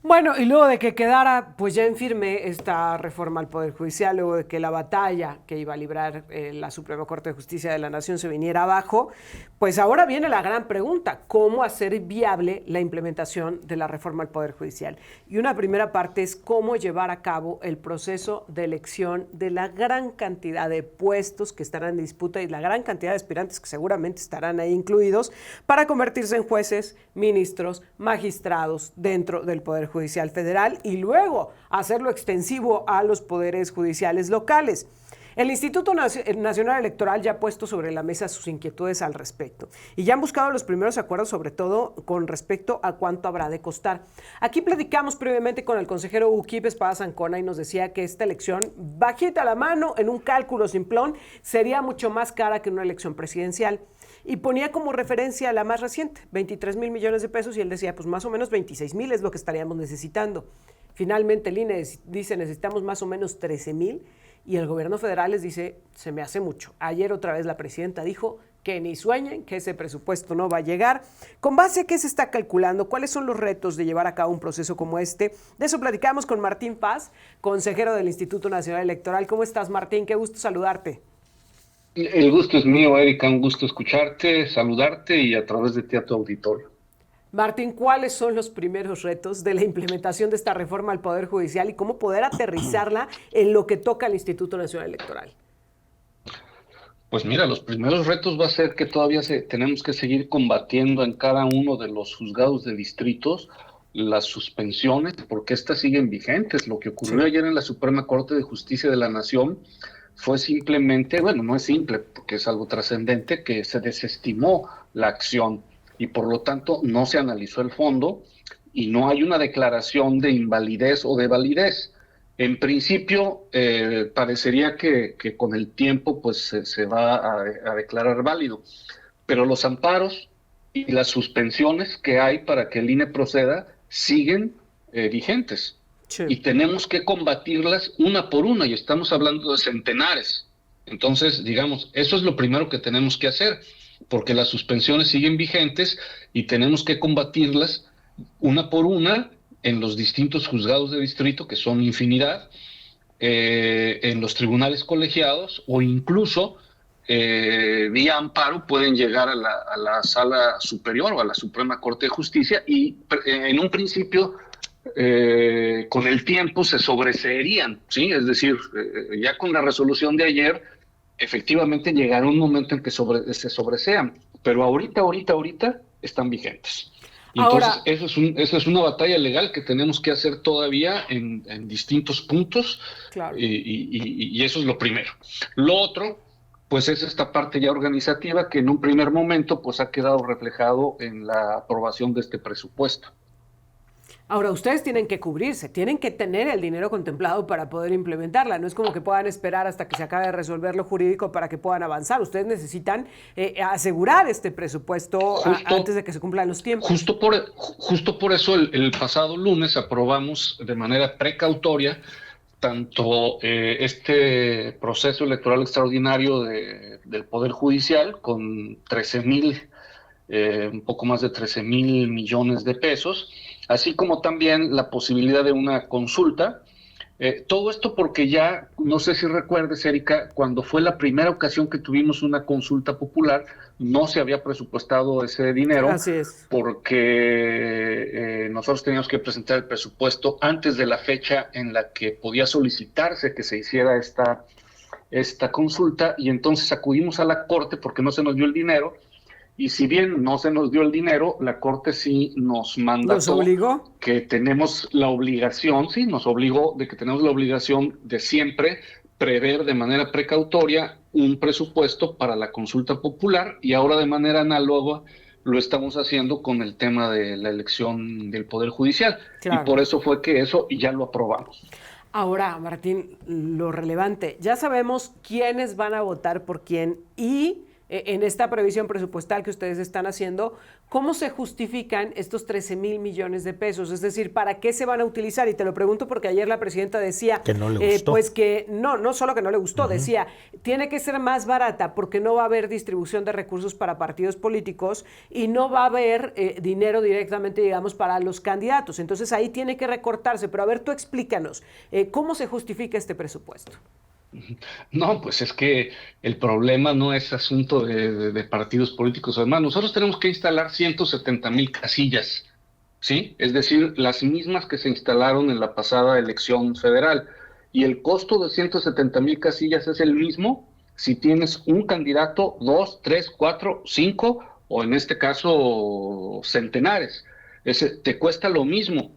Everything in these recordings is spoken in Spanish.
Bueno, y luego de que quedara pues ya en firme esta reforma al Poder Judicial, luego de que la batalla que iba a librar la Suprema Corte de Justicia de la Nación se viniera abajo, pues ahora viene la gran pregunta: ¿cómo hacer viable la implementación de la reforma al Poder Judicial? Y una primera parte es cómo llevar a cabo el proceso de elección de la gran cantidad de puestos que estarán en disputa y la gran cantidad de aspirantes que seguramente estarán ahí incluidos para convertirse en jueces, ministros, magistrados dentro del Poder Judicial Federal y luego hacerlo extensivo a los poderes judiciales locales. El Instituto Nacional Electoral ya ha puesto sobre la mesa sus inquietudes al respecto y ya han buscado los primeros acuerdos, sobre todo con respecto a cuánto habrá de costar. Aquí platicamos previamente con el consejero Uquip Espada Sancona y nos decía que esta elección, bajita la mano, en un cálculo simplón, sería mucho más cara que una elección presidencial. Y ponía como referencia la más reciente, 23,000 millones de pesos, y él decía, pues más o menos 26,000 es lo que estaríamos necesitando. Finalmente el INE dice, necesitamos más o menos 13,000, y el gobierno federal les dice, se me hace mucho. Ayer otra vez la presidenta dijo que ni sueñen, que ese presupuesto no va a llegar. ¿Con base a qué se está calculando? ¿Cuáles son los retos de llevar a cabo un proceso como este? De eso platicamos con Martín Paz, consejero del Instituto Nacional Electoral. ¿Cómo estás, Martín? Qué gusto saludarte. El gusto es mío, Erika, un gusto escucharte, saludarte y a través de ti a tu auditorio. Martín, ¿cuáles son los primeros retos de la implementación de esta reforma al Poder Judicial y cómo poder aterrizarla en lo que toca al Instituto Nacional Electoral? Pues mira, los primeros retos va a ser que todavía tenemos que seguir combatiendo en cada uno de los juzgados de distritos las suspensiones, porque estas siguen vigentes. Lo que ocurrió Sí. ayer en la Suprema Corte de Justicia de la Nación fue simplemente, bueno, no es simple, porque es algo trascendente, que se desestimó la acción y por lo tanto no se analizó el fondo y no hay una declaración de invalidez o de validez. En principio, parecería que con el tiempo pues se va a declarar válido, pero los amparos y las suspensiones que hay para que el INE proceda siguen vigentes Sí. y tenemos que combatirlas una por una y estamos hablando de centenares. Entonces, digamos, eso es lo primero que tenemos que hacer, porque las suspensiones siguen vigentes y tenemos que combatirlas una por una en los distintos juzgados de distrito, que son infinidad, en los tribunales colegiados o incluso vía amparo pueden llegar a la sala superior o a la Suprema Corte de Justicia y en un principio con el tiempo se sobreseerían, ¿sí? Es decir, ya con la resolución de ayer, efectivamente llegará un momento en que se sobresean, pero ahorita están vigentes. Y entonces Ahora, eso es una batalla legal que tenemos que hacer todavía en distintos puntos claro. y eso es lo primero. Lo otro, pues es esta parte ya organizativa que en un primer momento pues ha quedado reflejado en la aprobación de este presupuesto. Ahora, ustedes tienen que cubrirse, tienen que tener el dinero contemplado para poder implementarla. No es como que puedan esperar hasta que se acabe de resolver lo jurídico para que puedan avanzar. Ustedes necesitan asegurar este presupuesto Justo antes de que se cumplan los tiempos. Justo por eso el pasado lunes aprobamos de manera precautoria tanto este proceso electoral extraordinario del Poder Judicial con 13,000, un poco más de 13,000 millones de pesos, así como también la posibilidad de una consulta. Todo esto porque ya, no sé si recuerdes, Erika, cuando fue la primera ocasión que tuvimos una consulta popular, no se había presupuestado ese dinero Así es. porque nosotros teníamos que presentar el presupuesto antes de la fecha en la que podía solicitarse que se hiciera esta consulta y entonces acudimos a la Corte porque no se nos dio el dinero. Y si bien no se nos dio el dinero, la Corte sí nos ¿Los mandató obligó? que tenemos la obligación, sí, nos obligó de que tenemos la obligación de siempre prever de manera precautoria un presupuesto para la consulta popular y ahora de manera análoga lo estamos haciendo con el tema de la elección del Poder Judicial y Claro. por eso fue que eso ya lo aprobamos. Ahora, Martín, lo relevante, ya sabemos quiénes van a votar por quién y en esta previsión presupuestal que ustedes están haciendo, ¿cómo se justifican estos 13,000 millones de pesos? Es decir, ¿para qué se van a utilizar? Y te lo pregunto porque ayer la presidenta decía que no le gustó. Pues que no solo que no le gustó, decía, tiene que ser más barata porque no va a haber distribución de recursos para partidos políticos y no va a haber dinero directamente, digamos, para los candidatos. Entonces ahí tiene que recortarse. Pero a ver, tú explícanos, ¿cómo se justifica este presupuesto? No, pues es que el problema no es asunto de partidos políticos. Además, nosotros tenemos que instalar 170,000 casillas, ¿sí? Es decir, las mismas que se instalaron en la pasada elección federal. Y el costo de 170,000 casillas es el mismo si tienes un candidato, 2, 3, 4, 5, o en este caso, centenares. Te cuesta lo mismo,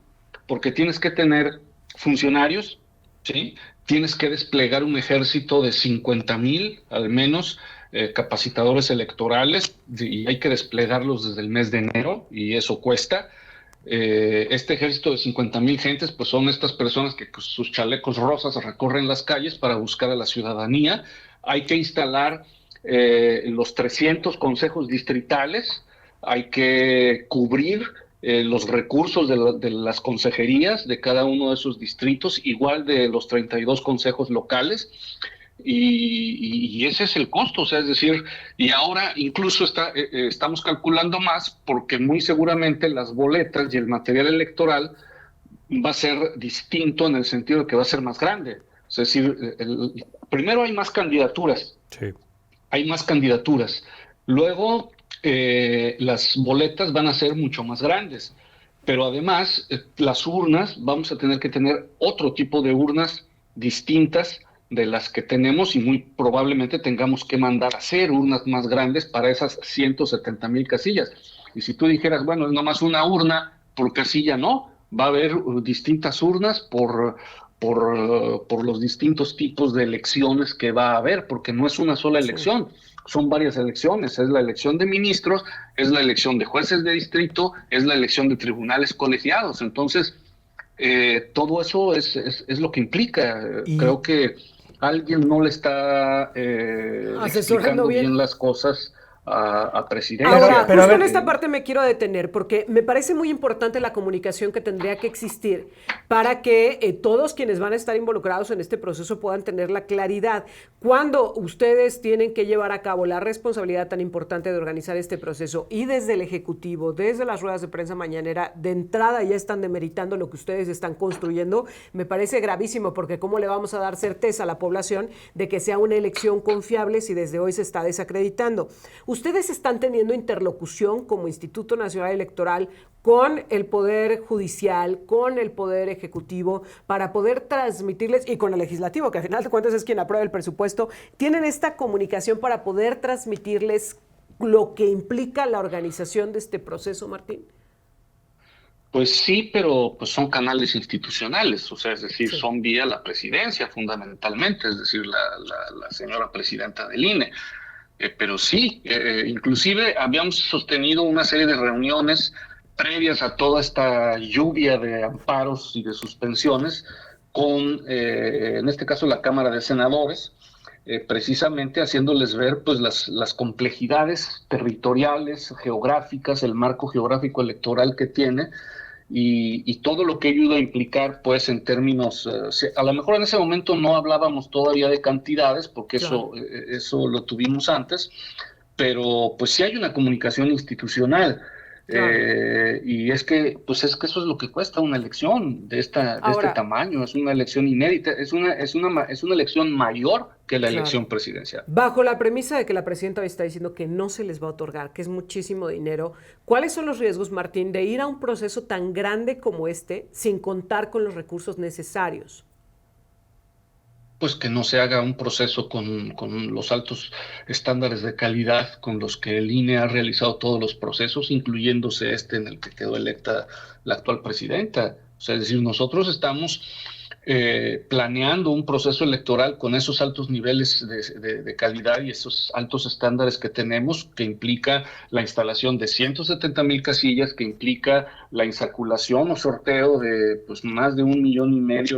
porque tienes que tener funcionarios, ¿sí? Tienes que desplegar un ejército de 50,000, al menos, capacitadores electorales, y hay que desplegarlos desde el mes de enero, y eso cuesta. Este ejército de 50,000 gentes, pues son estas personas que con sus chalecos rosas recorren las calles para buscar a la ciudadanía. Hay que instalar los 300 consejos distritales, hay que cubrir los recursos de las consejerías de cada uno de esos distritos, igual de los 32 consejos locales, y ese es el costo, o sea, es decir, y ahora incluso estamos calculando más porque muy seguramente las boletas y el material electoral va a ser distinto en el sentido de que va a ser más grande. Es decir, primero hay más candidaturas, Sí. hay más candidaturas. Luego, las boletas van a ser mucho más grandes, pero además las urnas, vamos a tener que tener otro tipo de urnas distintas de las que tenemos y muy probablemente tengamos que mandar a hacer urnas más grandes para esas 170,000 casillas. Y si tú dijeras, bueno, es nomás una urna por casilla, no, va a haber distintas urnas por los distintos tipos de elecciones que va a haber, porque no es una sola elección. Sí. Son varias elecciones, es la elección de ministros, es la elección de jueces de distrito, es la elección de tribunales colegiados. Entonces, todo eso es lo que implica. Creo que alguien no le está explicando bien las cosas a presidencia. Ahora, justo en esta parte me quiero detener porque me parece muy importante la comunicación que tendría que existir para que todos quienes van a estar involucrados en este proceso puedan tener la claridad. Cuando ustedes tienen que llevar a cabo la responsabilidad tan importante de organizar este proceso y desde el Ejecutivo, desde las ruedas de prensa mañanera, de entrada ya están demeritando lo que ustedes están construyendo, me parece gravísimo porque ¿cómo le vamos a dar certeza a la población de que sea una elección confiable si desde hoy se está desacreditando? ¿Ustedes están teniendo interlocución como Instituto Nacional Electoral con el Poder Judicial, con el Poder Ejecutivo, para poder transmitirles, y con el Legislativo, que al final de cuentas es quien aprueba el presupuesto, tienen esta comunicación para poder transmitirles lo que implica la organización de este proceso, Martín? Pues sí, pero pues son canales institucionales, o sea, es decir, sí, son vía la presidencia fundamentalmente, es decir, la señora presidenta del INE. Pero sí, inclusive habíamos sostenido una serie de reuniones previas a toda esta lluvia de amparos y de suspensiones con, en este caso, la Cámara de Senadores, precisamente haciéndoles ver pues las complejidades territoriales, geográficas, el marco geográfico electoral que tiene, y todo lo que ayuda a implicar, pues, en términos, a lo mejor en ese momento no hablábamos todavía de cantidades, porque claro, eso lo tuvimos antes, pero pues sí hay una comunicación institucional. Claro. Y es que eso es lo que cuesta una elección de este tamaño, es una elección inédita, es una elección mayor que la elección presidencial. Bajo la premisa de que la presidenta está diciendo que no se les va a otorgar, que es muchísimo dinero, ¿cuáles son los riesgos, Martín, de ir a un proceso tan grande como este sin contar con los recursos necesarios? Pues que no se haga un proceso con los altos estándares de calidad con los que el INE ha realizado todos los procesos, incluyéndose en el que quedó electa la actual presidenta. O sea, es decir, nosotros estamos planeando un proceso electoral con esos altos niveles de calidad y esos altos estándares que tenemos, que implica la instalación de 170,000 casillas, que implica la insaculación o sorteo de pues más de 1,5 millones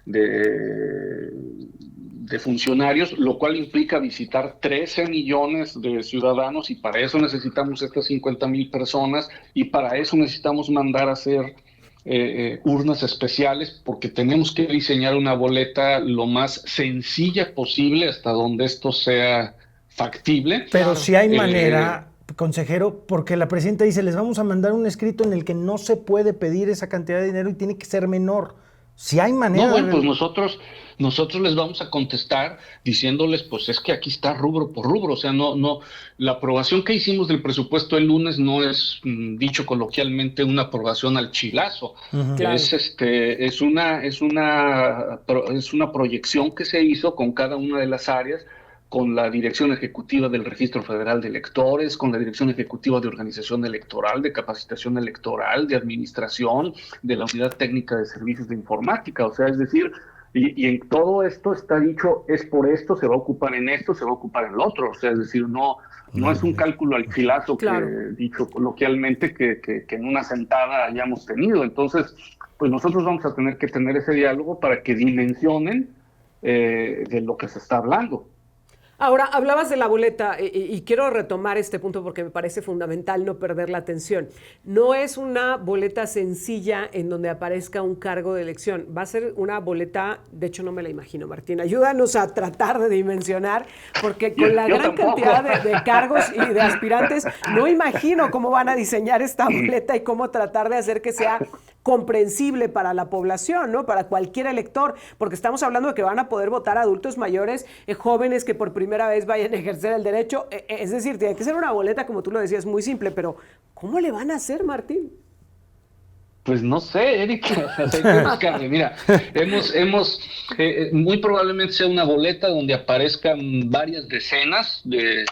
de de funcionarios, lo cual implica visitar 13 millones de ciudadanos, y para eso necesitamos estas 50,000 personas, y para eso necesitamos mandar a hacer urnas especiales, porque tenemos que diseñar una boleta lo más sencilla posible hasta donde esto sea factible. Pero si hay manera, consejero, porque la presidenta dice, les vamos a mandar un escrito en el que no se puede pedir esa cantidad de dinero y tiene que ser menor. Si hay manera. No, bueno, pues nosotros les vamos a contestar diciéndoles, pues es que aquí está rubro por rubro, o sea, no, la aprobación que hicimos del presupuesto el lunes no es, dicho coloquialmente, una aprobación al chilazo. Claro. Es una proyección que se hizo con cada una de las áreas, con la Dirección Ejecutiva del Registro Federal de Electores, con la Dirección Ejecutiva de Organización Electoral, de Capacitación Electoral, de Administración, de la Unidad Técnica de Servicios de Informática, o sea, es decir, y en todo esto está dicho, es por esto, se va a ocupar en esto, se va a ocupar en lo otro, o sea, es decir, no es un cálculo al filazo, claro, que dicho coloquialmente, que en una sentada hayamos tenido. Entonces, pues nosotros vamos a tener que tener ese diálogo para que dimensionen de lo que se está hablando. Ahora, hablabas de la boleta y quiero retomar este punto porque me parece fundamental no perder la atención. No es una boleta sencilla en donde aparezca un cargo de elección. Va a ser una boleta, de hecho no me la imagino, Martín. Ayúdanos a tratar de dimensionar, porque con la gran cantidad de cargos y de aspirantes, no imagino cómo van a diseñar esta boleta y cómo tratar de hacer que sea comprensible para la población, ¿no? Para cualquier elector, porque estamos hablando de que van a poder votar adultos mayores, jóvenes que por primera vez vayan a ejercer el derecho. Es decir, tiene que ser una boleta, como tú lo decías, muy simple, pero ¿cómo le van a hacer, Martín? Pues no sé, Erika, mira, muy probablemente sea una boleta donde aparezcan varias decenas de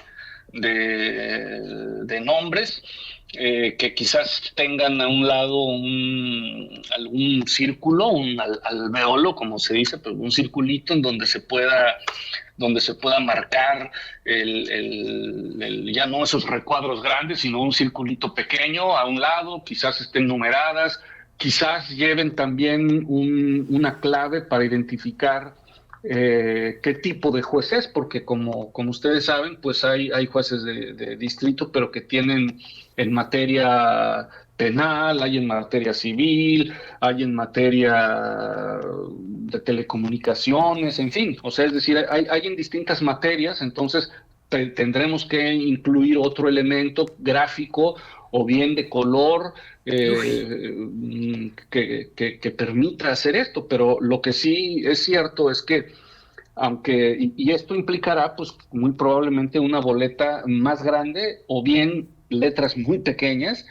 nombres, que quizás tengan a un lado algún círculo, un alveolo, como se dice, pero un circulito en donde se pueda marcar ya no esos recuadros grandes, sino un circulito pequeño a un lado, quizás estén numeradas, quizás lleven también una clave para identificar qué tipo de juez es, porque como ustedes saben, pues hay jueces de distrito, pero que tienen en materia penal, hay en materia civil, hay en materia de telecomunicaciones, en fin, o sea, es decir, hay en distintas materias. Entonces tendremos que incluir otro elemento gráfico o bien de color que permita hacer esto. Pero lo que sí es cierto es que y esto implicará pues muy probablemente una boleta más grande o bien letras muy pequeñas,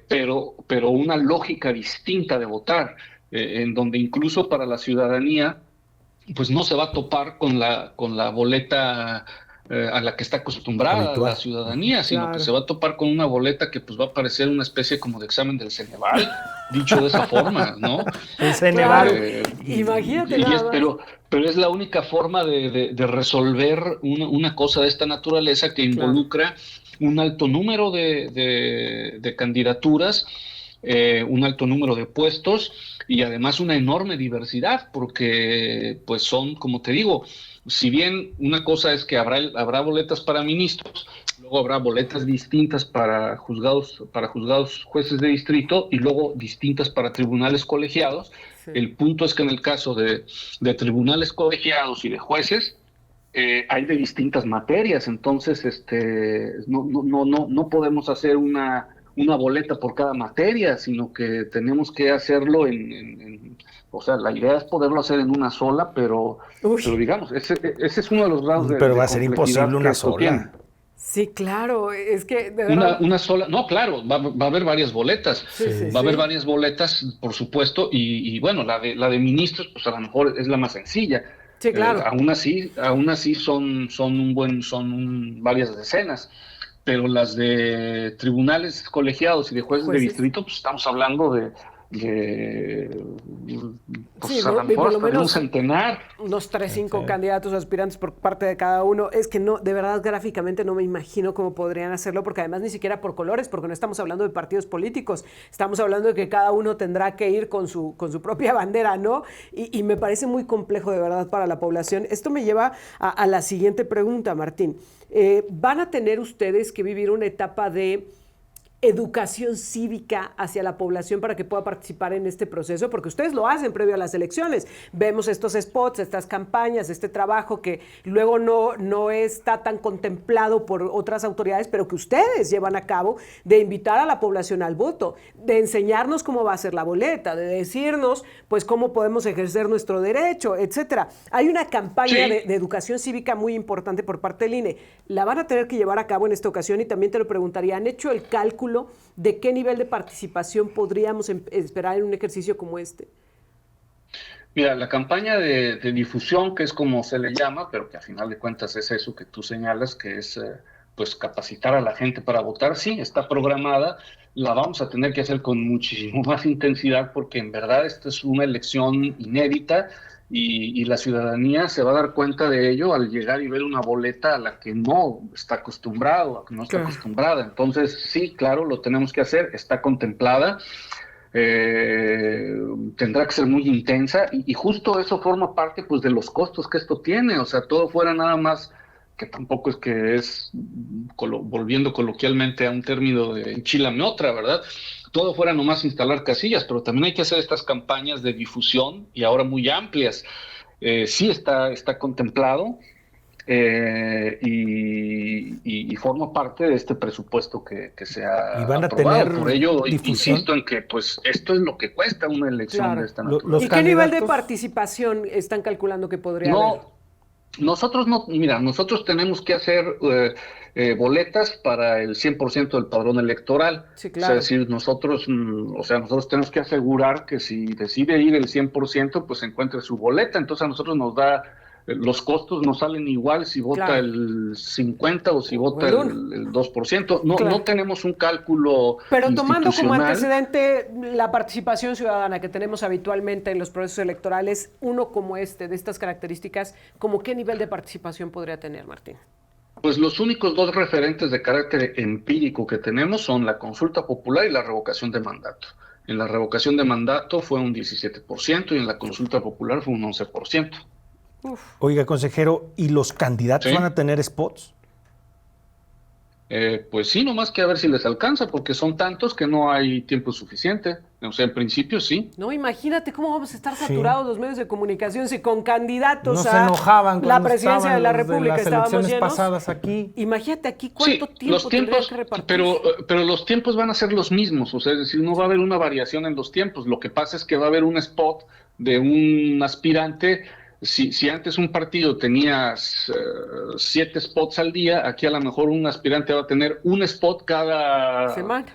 pero una lógica distinta de votar, en donde incluso para la ciudadanía pues no se va a topar con la boleta a la que está acostumbrada la ciudadanía, sino que se va a topar con una boleta que pues va a parecer una especie como de examen del Ceneval, dicho de esa forma, ¿no? El Ceneval. Imagínate. Pero es la única forma de resolver una cosa de esta naturaleza, que involucra un alto número de candidaturas, un alto número de puestos y además una enorme diversidad, porque pues son, como te digo, si bien una cosa es que habrá boletas para ministros, luego habrá boletas distintas para juzgados, jueces de distrito, y luego distintas para tribunales colegiados. Sí. El punto es que en el caso de tribunales colegiados y de jueces, hay de distintas materias. Entonces no podemos hacer una boleta por cada materia, sino que tenemos que hacerlo o sea, la idea es poderlo hacer en una sola, pero digamos, ese es uno de los grados pero va a ser imposible una sola. Tiene. Sí, claro, es que de verdad... una sola, no, claro, va a haber varias boletas, va a haber varias boletas, por supuesto, y bueno, la de ministros, pues a lo mejor es la más sencilla. Sí, claro. Aún así son varias decenas, pero las de tribunales colegiados y de jueces de distrito, pues estamos hablando pues Sí, a ¿no? lo mejor Por lo hasta de un menos centenar. unos 3, 5 candidatos aspirantes por parte de cada uno. Es que no, de verdad, gráficamente no me imagino cómo podrían hacerlo, porque además ni siquiera por colores, porque no estamos hablando de partidos políticos, estamos hablando de que cada uno tendrá que ir con su propia bandera, ¿no? Y me parece muy complejo, de verdad, para la población. Esto me lleva a la siguiente pregunta, Martín. ¿Van a tener ustedes que vivir una etapa de educación cívica hacia la población para que pueda participar en este proceso? Porque ustedes lo hacen previo a las elecciones. Vemos estos spots, estas campañas, este trabajo que luego no está tan contemplado por otras autoridades, pero que ustedes llevan a cabo, de invitar a la población al voto, de enseñarnos cómo va a ser la boleta, de decirnos pues cómo podemos ejercer nuestro derecho, etcétera. Hay una campaña de educación cívica muy importante por parte del INE. La van a tener que llevar a cabo en esta ocasión, y también te lo preguntaría, ¿han hecho el cálculo de qué nivel de participación podríamos esperar en un ejercicio como este? Mira, la campaña de difusión, que es como se le llama, pero que a final de cuentas es eso que tú señalas, que es pues capacitar a la gente para votar, sí, está programada. La vamos a tener que hacer con muchísimo más intensidad, porque en verdad esta es una elección inédita, y la ciudadanía se va a dar cuenta de ello al llegar y ver una boleta a la que no está acostumbrado, a que no está acostumbrada. Entonces, sí, claro, lo tenemos que hacer, está contemplada. Tendrá que ser muy intensa, y justo eso forma parte pues de los costos que esto tiene. O sea, todo fuera nada más, que tampoco es que es, volviendo coloquialmente a un término de enchilame otra, ¿verdad? Todo fuera nomás instalar casillas, pero también hay que hacer estas campañas de difusión, y ahora muy amplias. Sí está contemplado, y forma parte de este presupuesto que se ha ¿Y van a aprobado. tener Por ello, difusión? insisto en que pues esto es lo que cuesta una elección de esta naturaleza. ¿Y qué nivel de participación están calculando que podría haber? Nosotros tenemos que hacer boletas para el 100% del padrón electoral. Sí, claro. O sea, nosotros tenemos que asegurar que si decide ir el 100%, pues encuentre su boleta. Entonces a nosotros nos da, los costos nos salen igual si vota el 50 o si vota el 2%. No tenemos un cálculo Pero tomando como institucional. antecedente la participación ciudadana que tenemos habitualmente en los procesos electorales, uno como este, de estas características, ¿cómo qué nivel de participación podría tener, Martín? Pues los únicos dos referentes de carácter empírico que tenemos son la consulta popular y la revocación de mandato. En la revocación de mandato fue un 17% y en la consulta popular fue un 11%. Oiga, consejero, ¿y los candidatos van a tener spots? Pues sí, nomás que a ver si les alcanza, porque son tantos que no hay tiempo suficiente. O sea, en principio sí. No, imagínate cómo vamos a estar saturados los medios de comunicación si con candidatos se enojaban la presidencia de la República las estábamos elecciones llenos. Pasadas aquí. Imagínate aquí cuánto tiempo los tiempos, que repartir. pero los tiempos van a ser los mismos. O sea, es decir, no va a haber una variación en los tiempos. Lo que pasa es que va a haber un spot de un aspirante. Si antes un partido tenía 7 spots al día, aquí a lo mejor un aspirante va a tener un spot cada semana,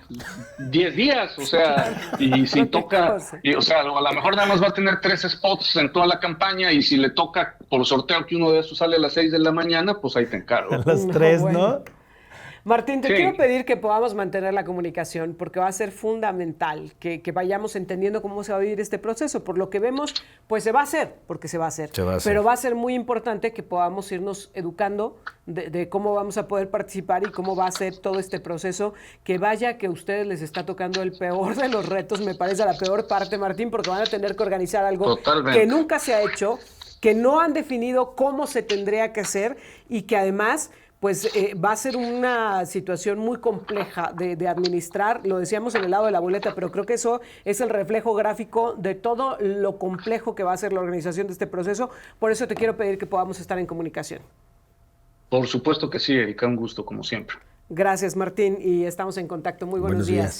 10 días, o sea, y si toca, o sea, a lo mejor nada más va a tener 3 spots en toda la campaña, y si le toca por sorteo que uno de esos sale a las 6 de la mañana, pues ahí te encargo. A las 3, ¿no? Martín, te quiero pedir que podamos mantener la comunicación, porque va a ser fundamental que vayamos entendiendo cómo se va a vivir este proceso. Por lo que vemos, pues se va a hacer, porque se va a hacer. Pero va a ser muy importante que podamos irnos educando de cómo vamos a poder participar y cómo va a ser todo este proceso, que vaya que a ustedes les está tocando el peor de los retos, me parece la peor parte, Martín, porque van a tener que organizar algo que nunca se ha hecho, que no han definido cómo se tendría que hacer, y que además pues va a ser una situación muy compleja de administrar. Lo decíamos en el lado de la boleta, pero creo que eso es el reflejo gráfico de todo lo complejo que va a ser la organización de este proceso. Por eso te quiero pedir que podamos estar en comunicación. Por supuesto que sí, Erika, un gusto como siempre. Gracias, Martín, y estamos en contacto. Muy buenos días.